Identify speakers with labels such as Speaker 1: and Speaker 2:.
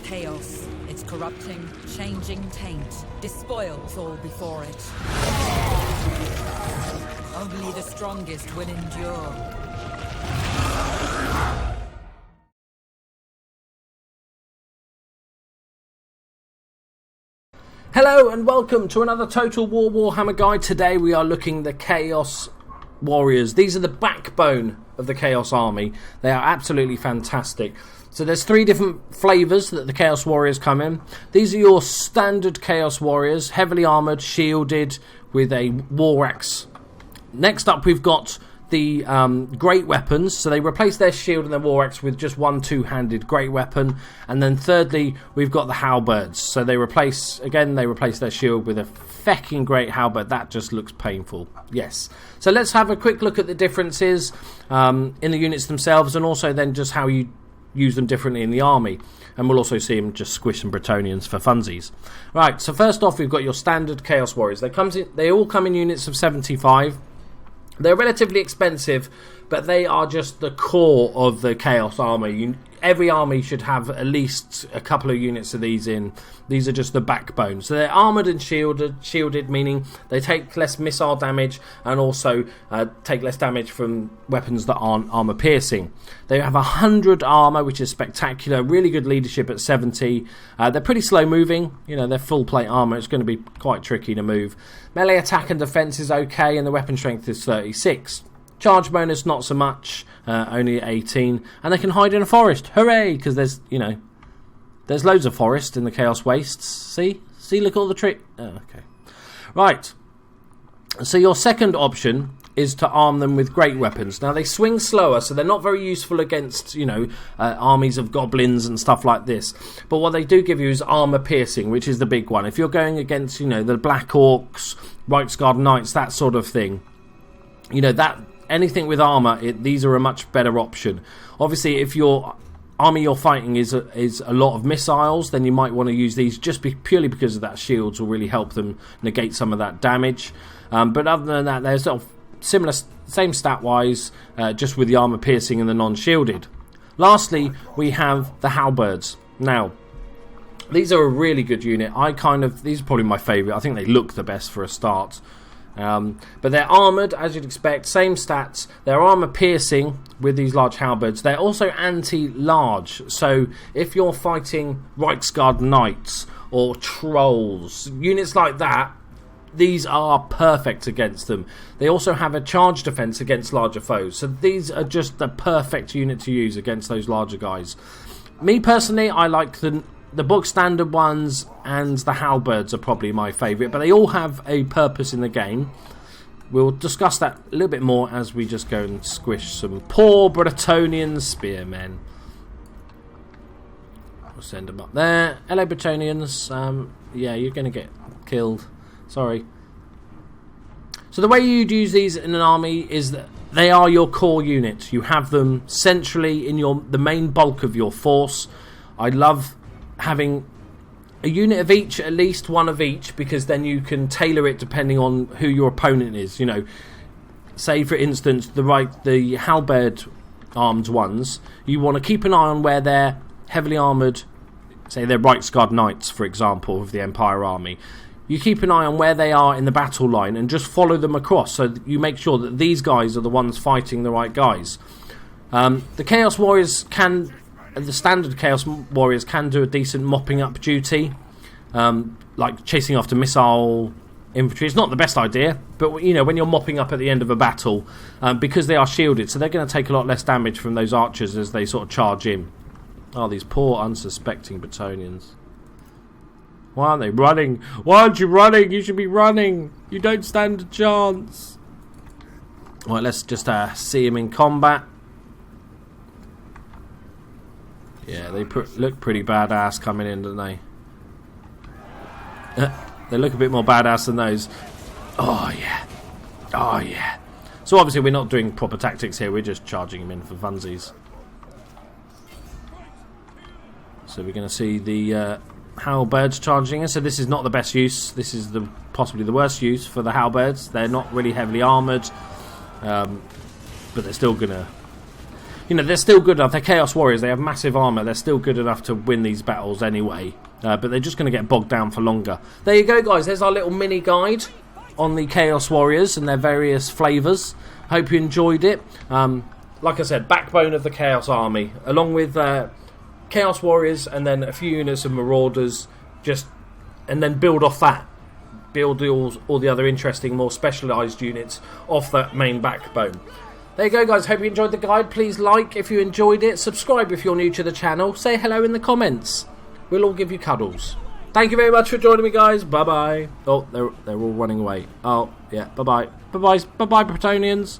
Speaker 1: chaos. Its corrupting, changing taint despoils all before it. Only the strongest will endure.
Speaker 2: Hello and welcome to another Total War Warhammer guide. Today we are looking at the Chaos Warriors. These are the backbone of the Chaos Army. They are absolutely fantastic. So there's three different flavours that the Chaos Warriors come in. These are your standard Chaos Warriors, heavily armoured, shielded, with a war axe. Next up we've got the great weapons, so they replace their shield and their war axe with just one two-handed great weapon. And then thirdly we've got the Halberds, so they replace their shield with a fecking great halberd. That just looks painful. Yes, so let's have a quick look at the differences in the units themselves, and also then just how you use them differently in the army. And we'll also see them just squish some Bretonians for funsies. Right, so first off we've got your standard Chaos Warriors. They all come in units of 75. They're relatively expensive, but they are just the core of the Chaos army. Every army should have at least a couple of units of these in. These are just the backbone. So they're armoured and shielded, meaning they take less missile damage and also take less damage from weapons that aren't armour piercing. They have 100 armour, which is spectacular. Really good leadership at 70. They're pretty slow moving. You know, they're full plate armour. It's going to be quite tricky to move. Melee attack and defence is okay, and the weapon strength is 36. Charge bonus not so much, only 18, and they can hide in a forest. Hooray! Because there's loads of forest in the Chaos Wastes. See, look at all the tree. Oh, okay, right. So your second option is to arm them with great weapons. Now they swing slower, so they're not very useful against armies of goblins and stuff like this. But what they do give you is armor piercing, which is the big one. If you're going against the Black Orcs, Reichsguard Knights, that sort of thing, that. Anything with armour, these are a much better option. Obviously, if your army you're fighting is a lot of missiles, then you might want to use these purely because of that. Shields will really help them negate some of that damage. But other than that, they're sort of similar, same stat-wise, just with the armour piercing and the non-shielded. Lastly, we have the Halberds. Now, these are a really good unit. These are probably my favourite. I think they look the best for a start. But they're armoured, as you'd expect, same stats. They're armour piercing with these large halberds. They're also anti-large, so if you're fighting Reichsguard Knights or Trolls, units like that, these are perfect against them. They also have a charge defence against larger foes, so these are just the perfect unit to use against those larger guys. Me personally, I like the book standard ones, and the Halberds are probably my favourite, but they all have a purpose in the game. We'll discuss that a little bit more as we just go and squish some poor Bretonian spearmen. We'll send them up there. Hello, Bretonians. Yeah, you're going to get killed. Sorry. So the way you'd use these in an army is that they are your core unit. You have them centrally in the main bulk of your force. I love having a unit of each, at least one of each, because then you can tailor it depending on who your opponent is. Say for instance the halberd armed ones, you want to keep an eye on where they're heavily armoured. Say they're Reichsguard Knights, for example, of the Empire Army. You keep an eye on where they are in the battle line and just follow them across, so that you make sure that these guys are the ones fighting the right guys. The Chaos Warriors the standard Chaos Warriors can do a decent mopping up duty, like chasing after missile infantry. It's not the best idea, but when you're mopping up at the end of a battle, because they are shielded, so they're going to take a lot less damage from those archers as they sort of charge in. Oh, these poor unsuspecting Bretonians. Why aren't they running? Why aren't you running? You should be running. You don't stand a chance. Right, let's just see him in combat. Yeah, they look pretty badass coming in, don't they? They look a bit more badass than those. Oh, yeah. Oh, yeah. So obviously we're not doing proper tactics here. We're just charging them in for funsies. So we're going to see the Halberds charging in. So this is not the best use. This is possibly the worst use for the Halberds. They're not really heavily armoured. But they're still going to you know, they're still good enough. They're Chaos Warriors. They have massive armour. They're still good enough to win these battles anyway. But they're just going to get bogged down for longer. There you go, guys. There's our little mini guide on the Chaos Warriors and their various flavours. Hope you enjoyed it. Like I said, backbone of the Chaos Army, along with Chaos Warriors and then a few units of Marauders, and then build off that. Build all the other interesting, more specialised units off that main backbone. There you go, guys. Hope you enjoyed the guide. Please like if you enjoyed it. Subscribe if you're new to the channel. Say hello in the comments. We'll all give you cuddles. Thank you very much for joining me, guys. Bye-bye. Oh, they're all running away. Oh, yeah. Bye-bye. Bye-bye. Bye-bye, Bretonians.